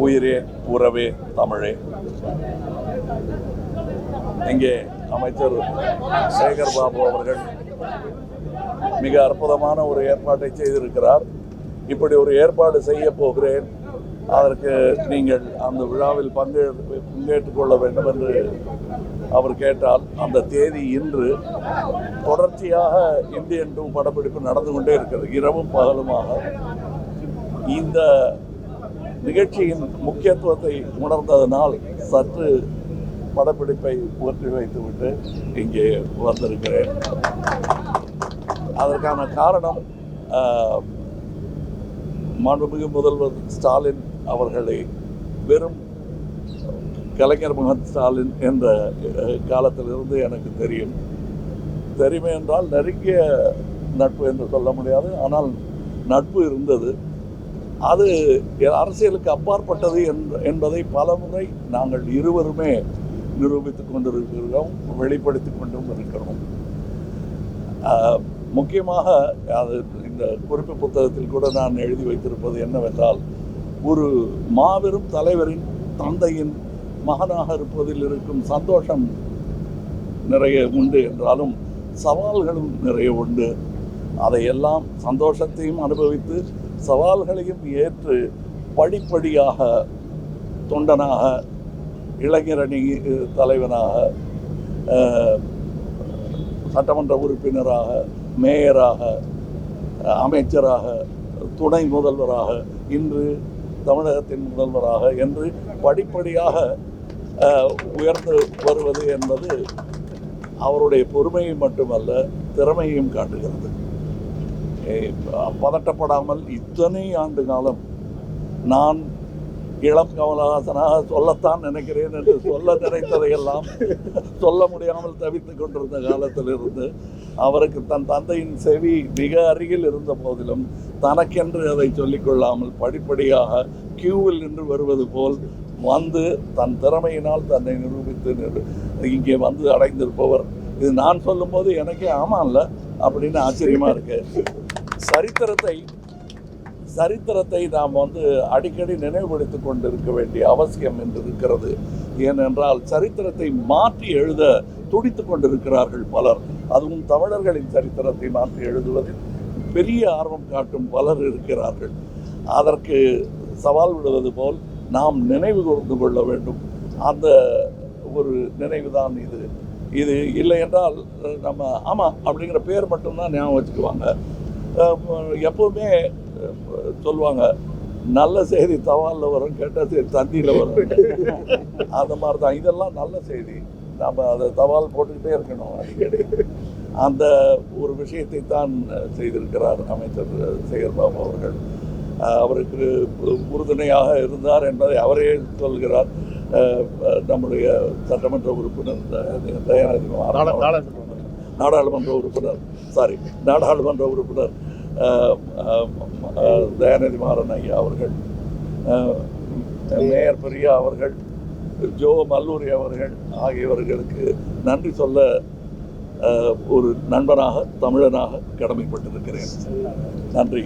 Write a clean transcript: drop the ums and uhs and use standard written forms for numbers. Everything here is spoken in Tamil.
உயிரே உறவே தமிழே. இங்கே அமைச்சர் சேகர் பாபு அவர்கள் மிக அற்புதமான ஒரு ஏற்பாட்டை செய்திருக்கிறார். இப்படி ஒரு ஏற்பாடு செய்ய போகிறேன், அதற்கு நீங்கள் அந்த விழாவில் பங்கேற்றுக் கொள்ள வேண்டும் என்று அவர் கேட்டால், அந்த தேதி இன்று தொடர்ச்சியாக இந்தியன் 2 படப்பிடிப்பு நடந்து கொண்டே இருக்கிறது, இரவும் பகலுமாக. இந்த நிகழ்ச்சியின் முக்கியத்துவத்தை உணர்ந்ததனால் சற்று படப்பிடிப்பை ஒற்றி வைத்துவிட்டு இங்கே வந்திருக்கிறேன். அதற்கான காரணம், மாண்புமிகு முதல்வர் ஸ்டாலின் அவர்களை வெறும் கலைஞர் முகமது ஸ்டாலின் என்ற காலத்திலிருந்து எனக்கு தெரியுமே என்றால் நெருங்கிய நட்பு என்று சொல்ல முடியாது, ஆனால் நட்பு இருந்தது. அது அரசியலுக்கு அப்பாற்பட்டது என்பதை பலமுறை நாங்கள் இருவருமே நிரூபித்துக் கொண்டிருக்கிறோம், வெளிப்படுத்திக் கொண்டும் இருக்கிறோம். முக்கியமாக அது இந்த குறிப்பு புத்தகத்தில் கூட நான் எழுதி வைத்திருப்பது என்னவென்றால், ஒரு மாபெரும் தலைவரின் தந்தையின் மகனாக இருப்பதில் இருக்கும் சந்தோஷம் நிறைய உண்டு என்றாலும் சவால்களும் நிறைய உண்டு. அதையெல்லாம் சந்தோஷத்தையும் அனுபவித்து சவால்களையும் ஏற்று படிப்படியாக தொண்டனாக, இளைஞரணி தலைவனாக, சட்டமன்ற உறுப்பினராக, மேயராக, அமைச்சராக, துணை முதல்வராக, இன்று தமிழகத்தின் முதல்வராக என்று படிப்படியாக உயர்ந்து வருவது என்பது அவருடைய பொறுமையை மட்டுமல்ல, திறமையையும் காட்டுகிறது. பதட்டப்படாமல் இத்தனை ஆண்டு காலம் நான் இளம் கமலஹாசனாக சொல்லத்தான் நினைக்கிறேன் என்று சொல்ல நினைத்ததையெல்லாம் சொல்ல முடியாமல் தவித்துக் கொண்டிருந்த காலத்திலிருந்து அவருக்கு தன் தந்தையின் செவி மிக அருகில் இருந்த போதிலும் தனக்கென்று அதை சொல்லிக்கொள்ளாமல் படிப்படியாக கியூவில் நின்று வருவது போல் வந்து தன் திறமையினால் தன்னை நிரூபித்து இங்கே வந்து அடைந்திருப்பவர். இது நான் சொல்லும்போது எனக்கே ஆமாம்ல அப்படின்னு ஆச்சரியமாக இருக்கு. சரித்திரத்தை நாம் அடிக்கடி நினைவுபடுத்திக் கொண்டிருக்க வேண்டிய அவசியம் என்று இருக்கிறது. ஏனென்றால் சரித்திரத்தை மாற்றி எழுத துடித்துக் கொண்டிருக்கிறார்கள் பலர். அதுவும் தமிழர்களின் சரித்திரத்தை மாற்றி எழுதுவதில் பெரிய ஆர்வம் காட்டும் பலர் இருக்கிறார்கள். அதற்கு சவால் விடுவது போல் நாம் நினைவு கூர்ந்து கொள்ள வேண்டும். அந்த ஒரு நினைவுதான் இது இல்லை என்றால் நம்ம ஆமாம் அப்படிங்கிற பேர் மட்டும்தான் ஞாபகம் வச்சுக்குவாங்க. எப்போவுமே சொல்லுவாங்க, நல்ல செய்தி தவாலில் வரும், கெட்ட செய்தி தந்தியில் வரும். அந்த மாதிரி தான் இதெல்லாம் நல்ல செய்தி. நம்ம அதை தவால் போட்டுக்கிட்டே இருக்கணும் அடிக்கடி. அந்த ஒரு விஷயத்தை தான் செய்திருக்கிறார் அமைச்சர் சேகர் பாபு அவர்கள். அவருக்கு உறுதுணையாக இருந்தார் என்பதை அவரே சொல்கிறார். நம்முடைய சட்டமன்ற உறுப்பினர் நாடாளுமன்ற உறுப்பினர் தயாநிதி மாறன் ஐயா அவர்கள், மேயர் பிரியா அவர்கள், ஜோ மல்லூரி அவர்கள் ஆகியவர்களுக்கு நன்றி சொல்ல ஒரு நண்பனாக, தமிழனாக கடமைப்பட்டிருக்கிறேன். நன்றி.